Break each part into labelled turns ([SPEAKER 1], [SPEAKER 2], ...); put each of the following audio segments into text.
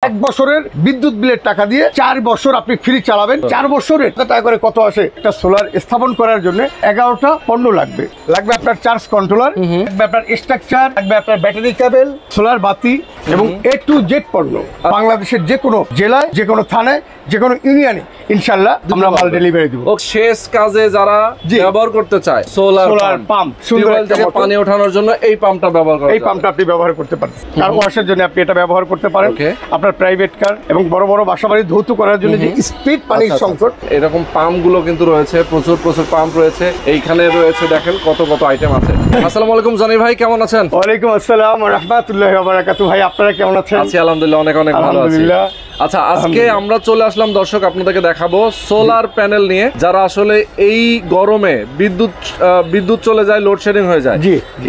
[SPEAKER 1] 1 বছরের বিদ্যুৎ বিলের টাকা দিয়ে 4 বছর আপনি ফ্রি চালাবেন। 4 বছরের টাকা করে কত আসে? একটা সোলার স্থাপন করার জন্য 11টা পণ্য লাগবে আপনার চার্জ কন্ট্রোলার, লাগবে আপনার স্ট্রাকচার, লাগবে আপনার ব্যাটারি কেবল, সোলার বাতি এবং A to Z পণ্য। বাংলাদেশের যে কোনো জেলায়, যে কোনো থানায়, যে কোনো ইউনিয়নে ইনশাআল্লাহ আমরা মাল ডেলিভারি দেব।
[SPEAKER 2] শেষ কাজে যারা ব্যবহার করতে চায় সোলার পাম্প, সুন্দর থেকে পানি ওঠানোর জন্য এই পাম্পটা ব্যবহার করা,
[SPEAKER 1] এই পাম্পটা আপনি ব্যবহার করতে পারেন। কার ওয়াশের জন্য আপনি এটা ব্যবহার করতে পারেন। আপনার প্রাইভেট কার এবং বড় বড় বাসাবাড়ি ধৌত করার জন্য যে স্পিড পানির সংকট,
[SPEAKER 2] এরকম পাম্পগুলো কিন্তু রয়েছে, প্রচুর পাম্প রয়েছে। এইখানে রয়েছে দেখেন কত আইটেম আছে। আসসালামু আলাইকুম জনি ভাই, কেমন আছেন?
[SPEAKER 1] ওয়ালাইকুম আসসালাম ওয়া রাহমাতুল্লাহি ওয়া বারাকাতুহু। ভাই আপনারা কেমন আছেন?
[SPEAKER 2] আছি আলহামদুলিল্লাহ, অনেক ভালো আছি। আচ্ছা, আজকে আমরা চলে আসলাম দর্শক আপনাদেরকে দেখাবো সোলার প্যানেল নিয়ে। যারা আসলে এই গরমে বিদ্যুৎ চলে যায়, লোডশেডিং হয়ে যায়,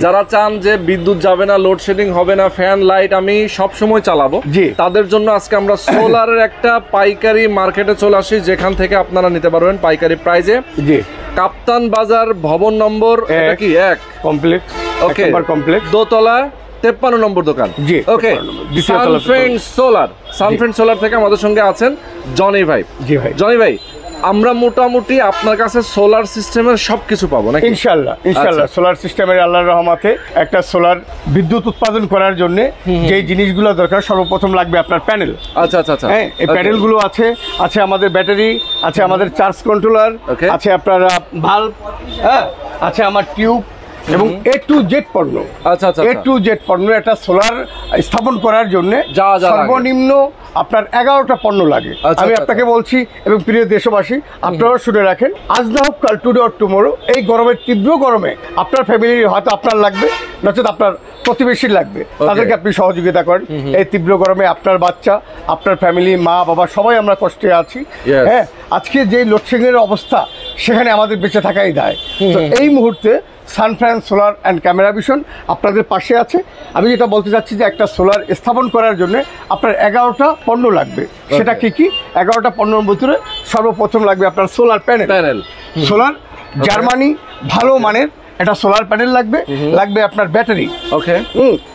[SPEAKER 2] যারা চান যে বিদ্যুৎ যাবে না, লোডশেডিং হবে না, ফ্যান লাইট আমি সব সময় চালাবো, তাদের জন্য আজকে আমরা সোলারের একটা পাইকারি মার্কেটে চলে আসি, যেখান থেকে আপনারা নিতে পারবেন পাইকারি প্রাইজে। কাপ্তান বাজার ভবন নম্বর কি 1 কমপ্লেক্স, ওকে, কমপ্লেক্স দোতলা 53 নম্বর দোকান। ওকে, সানফ্রেন্ড সোলার থেকে আমাদের সঙ্গে আছেন জনি ভাই। জনি ভাই, আমরা মোটামুটি আপনার কাছে সোলার সিস্টেমের সবকিছু পাবো নাকি? ইনশাআল্লাহ সোলার সিস্টেমের আল্লাহর রহমতে একটা সোলার বিদ্যুৎ উৎপাদন করার জন্য যে জিনিসগুলো দরকার, সর্বপ্রথম লাগবে আপনার প্যানেল। আচ্ছা, হ্যাঁ, এই প্যানেলগুলো আছে আমাদের ব্যাটারি, আছে আমাদের চার্জ কন্ট্রোলার, আছে আপনার ভালভ, হ্যাঁ, আছে আমার টিউব এবং A to Z পণ্য। আচ্ছা, A to Z পণ্য একটা সোলার স্থাপন করার জন্য সর্বনিম্ন আপনার 11টা পণ্য লাগে। আমি আপনাকে বলছি এবং প্রিয় দেশবাসী আপনারাও শুনে রাখেন, আজ না হোক কাল, টুডে অর টুমরো, এই গরমের তীব্র গরমে আপনার ফ্যামিলির হয়তো আপনার লাগবে, নচেত আপনার প্রতিবেশীর লাগবে, তাদেরকে আপনি সহযোগিতা করেন। এই তীব্র গরমে আপনার বাচ্চা, আপনার ফ্যামিলি, মা বাবা সবাই আমরা কষ্টে আছি। হ্যাঁ, আজকে যে লোডশেডিংয়ের অবস্থা, সেখানে আমাদের বেঁচে থাকাই দায়। তো এই মুহূর্তে সানফ্রান্স সোলার অ্যান্ড ক্যামেরা ভিশন আপনাদের পাশে আছে। আমি যেটা বলতে চাচ্ছি যে একটা সোলার স্থাপন করার জন্য আপনার 11টা পণ্য লাগবে। সেটা কি 11টা পণ্যের ভিতরে সর্বপ্রথম লাগবে আপনার সোলার প্যানেল। সোলার জার্মানি ভালো মানের একটা সোলার প্যানেল লাগবে আপনার ব্যাটারি, ওকে,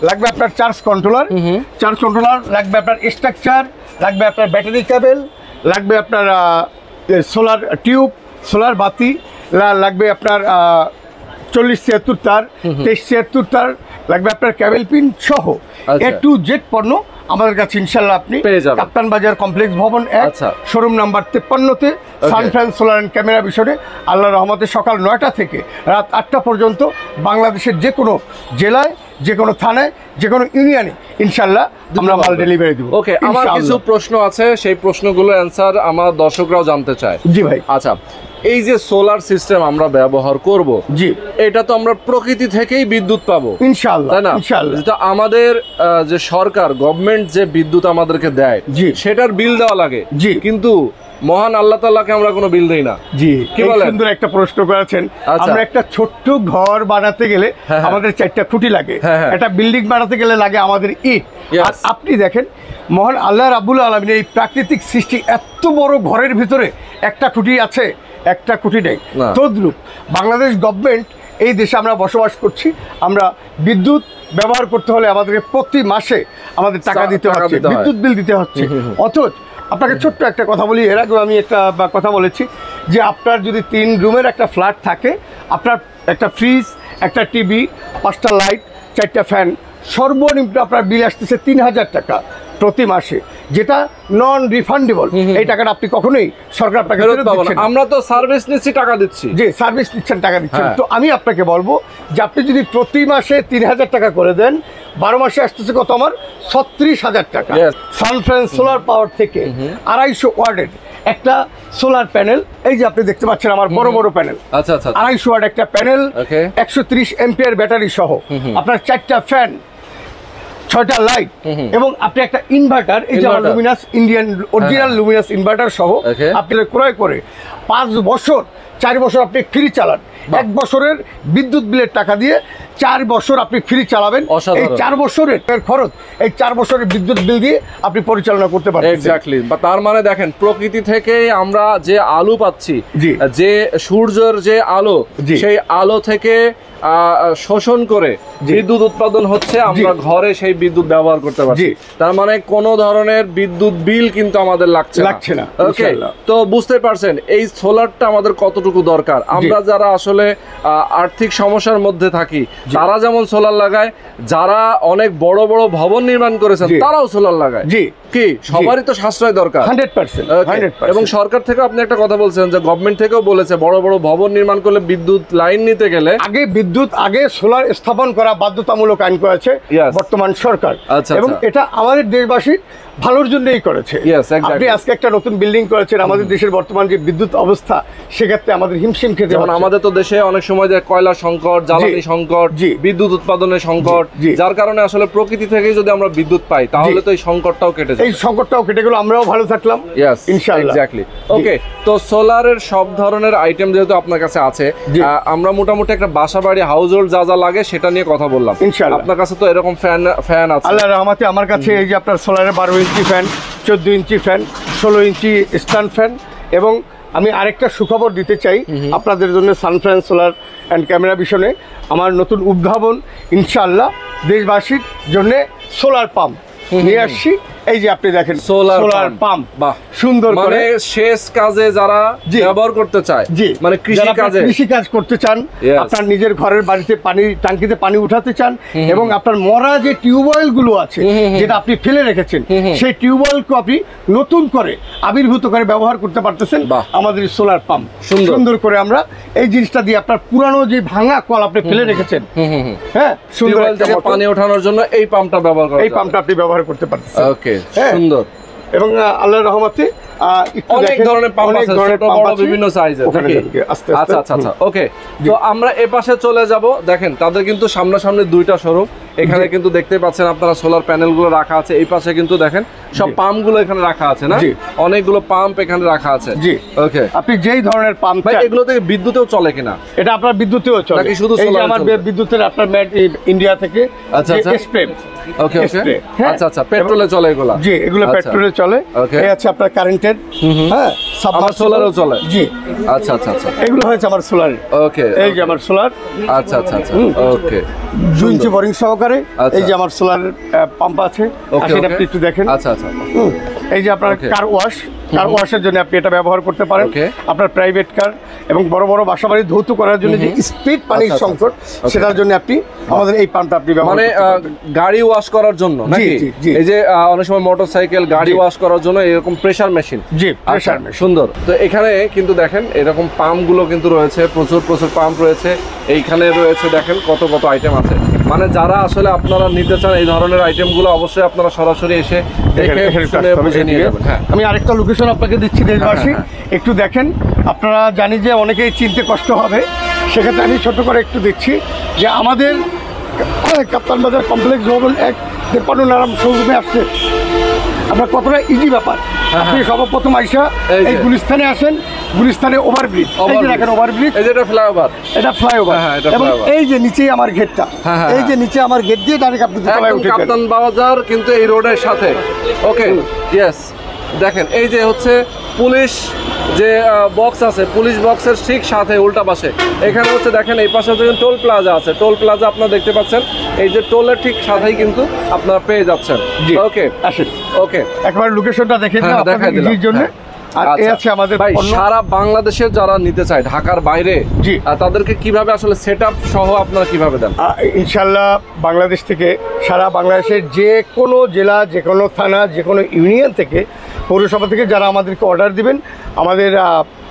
[SPEAKER 2] লাগবে আপনার চার্জ কন্ট্রোলার, লাগবে আপনার স্ট্রাকচার, লাগবে আপনার ব্যাটারি কেবল, লাগবে আপনার সোলার টিউব, সোলার বাতি, লাগবে আপনার 40-76 তার, 23-76 তার, লাগবে আপনার কেবল পিন সহ A to Z পণ্য আমাদের কাছে ইনশাআল্লাহ আপনি পেয়ে যাবেন। কাপ্তান বাজার কমপ্লেক্স ভবন 1, শোরুম নাম্বার 53-তে সানফ্রান্স সোলার অ্যান্ড ক্যামেরা বিষয়ে আল্লাহর রহমতে সকাল 9টা থেকে রাত 8টা পর্যন্ত বাংলাদেশের যে কোনো জেলায়, যে কোনো থানায়, যে কোনো ইউনিয়নে ইনশাআল্লাহ আমরা মাল ডেলিভারি দেব। ওকে, আমার কিছু প্রশ্ন আছে, সেই প্রশ্নগুলোর অ্যান্সার আমার দর্শকরাও জানতে চায়। জি ভাই। আচ্ছা, এই যে সোলার সিস্টেম আমরা ব্যবহার করব, জি, এটা তো আমরা প্রকৃতি থেকেই বিদ্যুৎ পাবো ইনশাআল্লাহ, তাই না? ইনশাআল্লাহ। যেটা আমাদের যে সরকার, গভর্নমেন্ট যে বিদ্যুৎ আমাদেরকে দেয়, সেটার বিল দেওয়া লাগে, জি, কিন্তু মহান আল্লাহ তাআলাকে আমরা কোনো বিল দেই না। জি, কি বলেন? সুন্দর একটা প্রশ্ন করেছেন। আমরা একটা ছোট্ট ঘর বানাতে গেলে আমাদের 4টা খুঁটি লাগে, একটা বিল্ডিং বানাতে গেলে লাগে আমাদের ইট। আর আপনি দেখেন, মহান আল্লাহ রাব্বুল আলামিন এই প্রাকৃতিক সৃষ্টি, এত বড় ঘরের ভিতরে একটা খুঁটি আছে, একটা খুঁটি নেই। তদ্রূপ বাংলাদেশ গভর্নমেন্ট, এই দেশে আমরা বসবাস করছি, আমরা বিদ্যুৎ ব্যবহার করতে হলে আমাদেরকে প্রতি মাসে আমাদের টাকা দিতে হচ্ছে, বিদ্যুৎ বিল দিতে হচ্ছে। অথচ আপনাকে ছোট্ট একটা কথা বলি, এর আগে আমি একটা কথা বলেছি যে আপনার যদি 3 রুমের একটা ফ্ল্যাট থাকে, আপনার একটা ফ্রিজ, একটা টিভি, 5টা লাইট, 4টা ফ্যান, সর্বনিম্ন আপনার বিল আসতেছে 3000 টাকা প্রতি মাসে, যেটা নন রিফান্ডেবল। এই টাকাটা আপনি কখনোই সরকার আপনাকে ফেরত দিচ্ছে না। আমরা তো সার্ভিস নিচ্ছি, টাকা দিচ্ছি, জি, সার্ভিস নিচ্ছেন, টাকা দিচ্ছেন। তো আমি আপনাকে বলবো যে আপনি যদি প্রতি মাসে 3000 টাকা করে দেন, 12 মাসে আসতেছে কত? আমার 36,000 টাকা। সানফ্রান্স সোলার পাওয়ার থেকে 250 ওয়াটের একটা সোলার প্যানেল, এই যে আপনি দেখতে পাচ্ছেন আমার বড় প্যানেল, 250 ওয়াট একটা প্যানেল, 130 এম্পিয়ার ব্যাটারি সহ, আপনার 4টা ফ্যান, 6টা লাইট এবং আপনি একটা ইনভার্টার, এই যে Luminous Indian original Luminous inverter সহ আপনি ক্রয় করে 5 বছর 4 বছর আপনি ফ্রি চালান। 1 বছরের বিদ্যুৎ বিলের টাকা দিয়ে 4 বছর আপনি ফ্রি চালাবেন। এই 4 বছরের খরচ, এই 4 বছরের বিদ্যুৎ বিল দিয়ে আপনি পরিচালনা করতে পারবেন। এক্স্যাক্টলি। তার মানে দেখেন, প্রকৃতি থেকে আমরা যে আলো পাচ্ছি, যে সূর্যের যে আলো, সেই আলো থেকে শোষণ করে বিদ্যুৎ উৎপাদন হচ্ছে, আমরা ঘরে সেই বিদ্যুৎ ব্যবহার করতে পারছি। তার মানে কোনো ধরনের বিদ্যুৎ বিল কিন্তু আমাদের লাগছে
[SPEAKER 1] না।
[SPEAKER 2] ওকে, তো বুঝতে পারছেন এই সোলারটা আমাদের কতটুকু দরকার। আমরা যারা আসলে আর্থিক সমস্যার মধ্যে থাকি তারা যেমন সোলার লাগায়, যারা অনেক বড় বড় ভবন নির্মাণ করেছেন তারাও সোলার লাগায়। কি সবারই তো সাশ্রয় দরকার
[SPEAKER 1] 100%।
[SPEAKER 2] এবং সরকার থেকে আপনি একটা কথা বলছেন যে গভর্নমেন্ট থেকেও বলেছে বড় বড় ভবন নির্মাণ করলে বিদ্যুৎ লাইন নিতে গেলে
[SPEAKER 1] আগে সোলার স্থাপন করা বাধ্যতামূলক আইন করেছে বর্তমান সরকার, এবং এটা আমাদের দেশবাসীর ভালোর জন্যই করেছে। আপনি আজকে একটা নতুন বিল্ডিং করেছেন, আমাদের দেশের বর্তমান যে বিদ্যুৎ অবস্থা সেক্ষেত্রে আমাদের হিমশিম খেতে
[SPEAKER 2] যেমন আমাদের তো দেশে অনেক সময় যে কয়লা সংকট, জ্বালানি সংকট, বিদ্যুৎ উৎপাদনের সংকট, যার কারণে আসলে প্রকৃতি থেকে যদি আমরা বিদ্যুৎ পাই তাহলে তো এই সংকটটাও কেটে যাবে।
[SPEAKER 1] এই সংকটটাও কেটে গেল, আমরাও ভালো থাকলাম ইনশাআল্লাহ।
[SPEAKER 2] এক্স্যাক্টলি। ওকে, তো সোলারের সব ধরনের আইটেম যেহেতু আপনার কাছে আছে, আমরা মোটামুটি একটা বাসাবাড়ি হাউস হোল্ড যা যা লাগে সেটা নিয়ে কথা বললাম।
[SPEAKER 1] ইনশাআল্লাহ
[SPEAKER 2] আপনার কাছে তো এরকম ফ্যান আছে
[SPEAKER 1] আল্লাহর রহমতে। আমার কাছে এই যে আপনার সোলারের 12 ইঞ্চি ফ্যান, 14 ইঞ্চি ফ্যান, 16 ইঞ্চি স্ট্যান্ড ফ্যান, এবং আমি আরেকটা সুখবর দিতে চাই আপনাদের জন্য। সানফ্রান সোলার অ্যান্ড ক্যামেরা ভিশনে আমার নতুন উদ্ভাবন ইনশাআল্লাহ দেশবাসীর জন্য সোলার পাম্প নিয়ে আসছি। এই যে আপনি দেখেন সোলার পাম্প, সুন্দর করে
[SPEAKER 2] শেষ কাজে যারা ব্যবহার করতে চায়, মানে কৃষি কাজ করতে চান,
[SPEAKER 1] আপনার নিজের ঘরের বাড়িতে পানি ট্যাঙ্কিতে পানি উঠাতে চান, এবং আপনার মরা যে টিউবওয়েল গুলো আছে যেটা আপনি ফেলে রেখেছেন সেই টিউবওয়েলকে আপনি নতুন করে আবির্ভূত করে ব্যবহার করতে পারতেছেন আমাদের সোলার পাম্প। সুন্দর করে আমরা এই জিনিসটা দিয়ে আপনার পুরানো যে ভাঙা কল আপনি ফেলে রেখেছেন, হ্যাঁ, সুন্দর
[SPEAKER 2] পানি ওঠানোর জন্য এই পাম্পটা ব্যবহার করা,
[SPEAKER 1] এই পাম্পটা আপনি ব্যবহার করতে পারতেছেন।
[SPEAKER 2] ওকে, সুন্দর।
[SPEAKER 1] এবং আল্লাহর রহমতে
[SPEAKER 2] অনেক ধরনের পাম্প আছে, ছোট বড় বিভিন্ন সাইজের। আচ্ছা আচ্ছা আচ্ছা, ওকে। তো আমরা এই পাশে চলে যাব। দেখেন তাদের কিন্তু সামনাসামনি দুইটা শোরুম। এখানে কিন্তু দেখতে পাচ্ছেন আপনারা সোলার প্যানেল গুলো রাখা আছে। এই পাশে কিন্তু দেখেন সব পাম্প গুলো এখানে রাখা আছে, না অনেকগুলো পাম্প এখানে রাখা আছে।
[SPEAKER 1] জি,
[SPEAKER 2] ওকে।
[SPEAKER 1] আপনি যেই ধরনের পাম্প চান,
[SPEAKER 2] এগুলো থেকে বিদ্যুতেও চলে কিনা?
[SPEAKER 1] এটা আপনার বিদ্যুতেও চলে
[SPEAKER 2] নাকি শুধু
[SPEAKER 1] সোলার? আমার বিদ্যুতের আপনার মেড ইন্ডিয়া থেকে।
[SPEAKER 2] আচ্ছা আচ্ছা,
[SPEAKER 1] স্প্রে।
[SPEAKER 2] ওকে ওকে, আচ্ছা আচ্ছা, পেট্রোলে চলে এগুলো?
[SPEAKER 1] জি, এগুলো পেট্রোলে চলে। এই আছে আপনার কারেন্টের, হ্যাঁ,
[SPEAKER 2] আমার সোলারও চলে।
[SPEAKER 1] জি,
[SPEAKER 2] আচ্ছা আচ্ছা আচ্ছা,
[SPEAKER 1] এগুলো হয়েছে আমার সোলার।
[SPEAKER 2] ওকে,
[SPEAKER 1] এই যে আমার সোলার।
[SPEAKER 2] আচ্ছা আচ্ছা আচ্ছা, ওকে।
[SPEAKER 1] 2 ইঞ্চি বোরিং সহকারে এই যে আমার সোলার পাম্প আছে, সেটা আপনি একটু দেখেন।
[SPEAKER 2] আচ্ছা আচ্ছা,
[SPEAKER 1] এই যে আপনার কার ওয়াশের জন্য আপনি এটা ব্যবহার করতে পারেন। আপনার প্রাইভেট কার এবং বড় বড় বাসাবাড়ি ধৌত করার জন্য যে স্পিড পানির সংকট, সেটার জন্য আপনি আমাদের এই পাম্পটা আপনি ব্যবহার করতে পারেন।
[SPEAKER 2] গাড়ি ওয়াশ করার জন্য নাকি? এই যে অনেক সময় মোটরসাইকেল গাড়ি ওয়াশ করার জন্য এরকম প্রেসার মেশিন।
[SPEAKER 1] জি, প্রেসার মেশিন।
[SPEAKER 2] সুন্দর। তো এখানে কিন্তু দেখেন এরকম পাম্প গুলো কিন্তু রয়েছে, প্রচুর প্রচুর পাম্প রয়েছে। এইখানে রয়েছে দেখেন কত কত আইটেম আছে। মানে যারা আসলে আপনারা নিতে চান এই ধরনের আইটেম গুলো, অবশ্যই আপনারা সরাসরি এসে
[SPEAKER 1] আমি আরেকটা লোকেশন আপনাকে দিচ্ছি দেশবাসী, একটু দেখেন। আপনারা জানি যে অনেকেই চিনতে কষ্ট হবে, সেক্ষেত্রে আমি ছোট করে একটু দিচ্ছি যে আমাদের কাপ্তান বাজার কমপ্লেক্স ভবন 1-53 নারাম শোরুমে আসছে। আপনার কতটা ইজি ব্যাপার। আপনি সর্বপ্রথম আইসা এই গুলিস্তানে আসেন, গুলিস্তানে ওভারব্রিজ, এই যে দেখেন ওভারব্রিজ,
[SPEAKER 2] এটা ফ্লাইওভার,
[SPEAKER 1] এটা ফ্লাইওভার, এবং এই যে নিচেই আমার গেটটা, এই যে নিচে আমার গেট দিয়ে ডাইরেক্ট আপনি দোতলায় উঠে যাবেন।
[SPEAKER 2] কাপ্তান বাজার কিন্তু এই রোডের সাথে। ওকে, ইয়েস। দেখেন এই যে হচ্ছে পুলিশ যে বক্স আছে, পুলিশ বক্সের ঠিক সাথে উল্টা পাশে এখানে হচ্ছে দেখেন এই পাশে হচ্ছে টোল প্লাজা আছে। টোল প্লাজা আপনারা দেখতে পাচ্ছেন, এই যে টোলের ঠিক সাথেই কিন্তু আপনারা পেয়ে যাচ্ছেন। ওকে,
[SPEAKER 1] আসেন।
[SPEAKER 2] ওকে,
[SPEAKER 1] একবার লোকেশনটা দেখে দিন আপনাদের ইজির জন্য। আর এই আছে আমাদের
[SPEAKER 2] সারা বাংলাদেশের যারা নিতে চায় ঢাকার বাইরে,
[SPEAKER 1] জি,
[SPEAKER 2] তাদেরকে কিভাবে আসলে সেটআপ সহ আপনারা কিভাবে দেন?
[SPEAKER 1] ইনশাআল্লাহ বাংলাদেশ থেকে, সারা বাংলাদেশের যে কোনো জেলা, যে কোনো থানা, যে কোনো ইউনিয়ন থেকে, পৌরসভা থেকে যারা আমাদেরকে অর্ডার দিবেন, আমাদের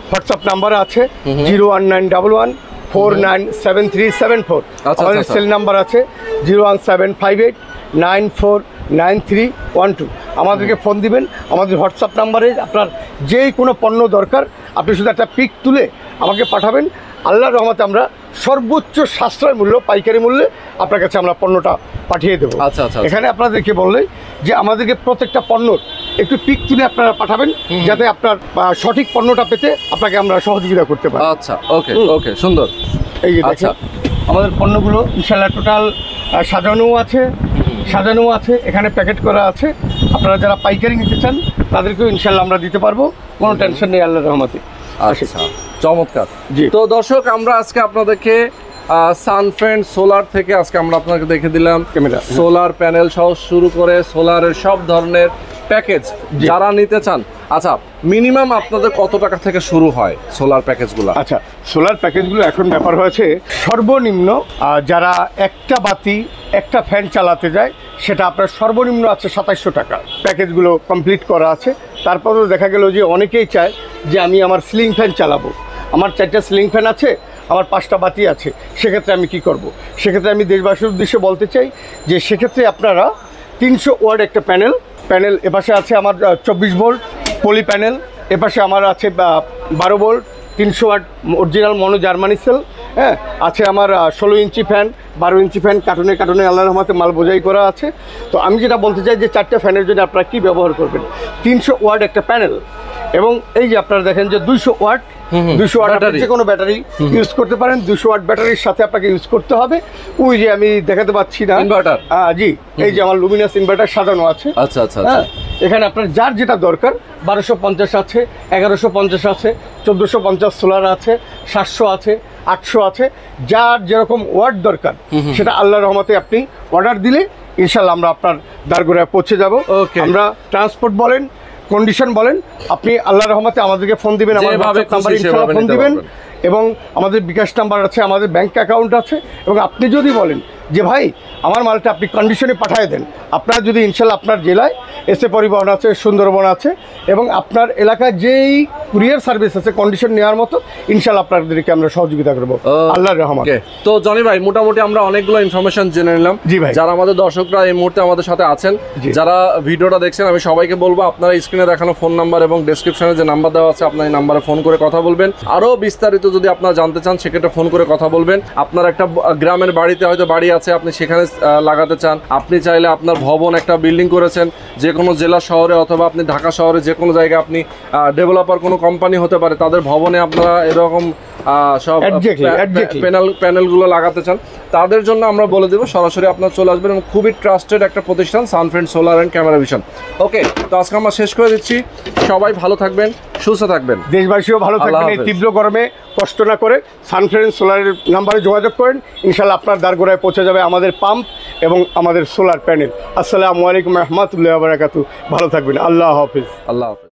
[SPEAKER 1] হোয়াটসঅ্যাপ নাম্বার আছে 01911497374। আমাদের সেল নাম্বার আছে 01758949312। আমাদেরকে ফোন দিবেন। আমাদের হোয়াটসঅ্যাপ নাম্বারে আপনার যেই কোনো পণ্য দরকার আপনি শুধু একটা পিক তুলে আমাকে পাঠাবেন। আল্লাহর রহমতে আমরা সর্বোচ্চ সাশ্রয় মূল্য, পাইকারি মূল্যে আপনার কাছে আমরা পণ্যটা পাঠিয়ে দেবো।
[SPEAKER 2] আচ্ছা আচ্ছা,
[SPEAKER 1] এখানে আপনাদেরকে বললে যে আমাদেরকে প্রত্যেকটা পণ্যর একটু পিক তুলে আপনারা পাঠাবেন, যাতে আপনার সঠিক পণ্যটা পেতে আপনাকে আমরা সহযোগিতা করতে পারি।
[SPEAKER 2] আচ্ছা, ওকে ওকে, সুন্দর।
[SPEAKER 1] এই যে দেখেন আমাদের পণ্যগুলো ইনশাআল্লাহ টোটাল সাজানো আছে, এখানে প্যাকেট করা আছে। আপনারা যারা পাইকারি নিতে চান তাদেরকেও ইনশাআল্লাহ আমরা দিতে পারবো, কোনো টেনশন নেই আল্লাহর রহমতে।
[SPEAKER 2] আচ্ছা, চমৎকার। তো দর্শক, আমরা আজকে আপনাদেরকে সানফ্রেন্ড সোলার থেকে আজকে আমরা আপনাকে দেখে দিলাম
[SPEAKER 1] ক্যামেরা
[SPEAKER 2] সোলার প্যানেল সহ শুরু করে সোলারের সব ধরনের প্যাকেজ যারা নিতে চান। আচ্ছা, মিনিমাম আপনাদের কত টাকা থেকে শুরু হয় সোলার প্যাকেজগুলো?
[SPEAKER 1] আচ্ছা, সোলার প্যাকেজগুলো এখন ব্যাপার হয়েছে সর্বনিম্ন যারা একটা বাতি একটা ফ্যান চালাতে যায় সেটা আপনার সর্বনিম্ন আছে 2700 টাকা। প্যাকেজগুলো কমপ্লিট করা আছে। তারপরেও দেখা গেল যে অনেকেই চায় যে আমি আমার সিলিং ফ্যান চালাবো, আমার 4টা সিলিং ফ্যান আছে, আমার 5টা বাতি আছে, সেক্ষেত্রে আমি কি করব? সেক্ষেত্রে আমি দেশবাসীর উদ্দেশ্যে বলতে চাই যে সেক্ষেত্রে আপনারা 300 ওয়াট একটা প্যানেল এপাশে আছে আমার 24 ভোল্ট পলি প্যানেল, এপাশে আমার আছে 12 ভোল্ট 300 ওয়াট অরিজিনাল মনো জার্মানি সেল, হ্যাঁ আছে আমার 16 ইঞ্চি ফ্যান, 12 ইঞ্চি ফ্যান, কার্টুনে কার্টুনে আল্লাহর রহমতে মাল বোঝাই করা আছে। তো আমি যেটা বলতে চাই যে 4টা ফ্যানের জন্য আপনারা কী ব্যবহার করবেন? 300 ওয়াট একটা প্যানেল, এবং এই যে আপনারা দেখেন যে 200 ওয়াট আপনি যে কোনো ব্যাটারি ইউজ করতে পারেন। 200 ওয়াট ব্যাটারির সাথে আপনাকে ইউজ করতে হবে। ওই যে আমি দেখাতে পাচ্ছি না
[SPEAKER 2] ইনভার্টার,
[SPEAKER 1] জি এই যে আমার লুমিনাস ইনভার্টার সাজানো আছে।
[SPEAKER 2] আচ্ছা আচ্ছা,
[SPEAKER 1] হ্যাঁ, এখানে আপনার যার যেটা দরকার 1250 আছে, 1150 আছে, 1450 সোলার আছে, 700 আছে, 800 আছে, যার যেরকম ওয়াট দরকার সেটা আল্লাহর রহমতে আপনি অর্ডার দিলে ইনশাল্লাহ আমরা আপনার দ্বারগোড়ায় পৌঁছে যাব। আমরা ট্রান্সপোর্ট বলেন, কন্ডিশন বলেন, আপনি আল্লাহর রহমতে আমাদেরকে ফোন দিবেন, আমার নাম্বার ইনশাআল্লাহ ফোন দিবেন, এবং আমাদের বিকাশ নাম্বার আছে, আমাদের ব্যাংক অ্যাকাউন্ট আছে। এবং আপনি যদি বলেন যে ভাই আমার মালটা আপনি কন্ডিশনে পাঠিয়ে দেন, আপনার যদি ইনশাল্লাহ আপনার জেলায় এসে পরিবহন আছে, সুন্দরবন আছে, এবং আপনার এলাকায় যেই কুরিয়ার সার্ভিস আছে কন্ডিশন নেওয়ার মতো, ইনশাল্লাহ আপনাদেরকে আমরা সহযোগিতা করবো আল্লাহর রহমত।
[SPEAKER 2] তো জনি ভাই, মোটামুটি আমরা অনেকগুলো ইনফরমেশন জেনে নিলাম।
[SPEAKER 1] জি ভাই,
[SPEAKER 2] যারা আমাদের দর্শকরা এই মুহূর্তে আমাদের সাথে আছেন, যারা ভিডিওটা দেখছেন, আমি সবাইকে বলবো আপনারা স্ক্রিনে দেখানো ফোন নাম্বার এবং ডেসক্রিপশনে যে নাম্বার দেওয়া আছে আপনার এই নাম্বারে ফোন করে কথা বলবেন। আরও বিস্তারিত যদি আপনারা জানতে চান সেক্ষেত্রে ফোন করে কথা বলবেন। আপনার একটা গ্রামের বাড়িতে হয়তো বাড়ি আছে, আপনি সেখানে লাগাতে চান, আপনি চাইলে আপনার ভবন একটা বিল্ডিং করেছেন যে কোনো জেলা শহরে অথবা আপনি ঢাকা শহরে যে কোনো জায়গায়, আপনি ডেভেলপার কোনো কোম্পানি হতে পারে, তাদের ভবনে আপনারা এরকম সব প্যানেলগুলো লাগাতে চান, তাদের জন্য আমরা বলে দেবো সরাসরি আপনার চলে আসবেন। এবং খুবই ট্রাস্টেড একটা প্রতিষ্ঠান সানফ্রেন্ড সোলার অ্যান্ড ক্যামেরা ভিশন। ওকে, তো আজকে আমরা শেষ করে দিচ্ছি। সবাই ভালো থাকবেন, সুস্থ থাকবেন,
[SPEAKER 1] দেশবাসীও ভালো থাকবেন। এই তীব্র গরমে কষ্ট না করে সানফ্রেন্ড সোলারের নাম্বারে যোগাযোগ করেন, ইনশাল্লাহ আপনার দ্বারগোড়ায় পৌঁছে যাবে আমাদের পাম্প এবং আমাদের সোলার প্যানেল। আসসালামু আলাইকুম রহমতুল্লাহি ওয়া বারাকাতুহু। ভালো থাকবেন। আল্লাহ হাফিজ।
[SPEAKER 2] আল্লাহ হাফিজ।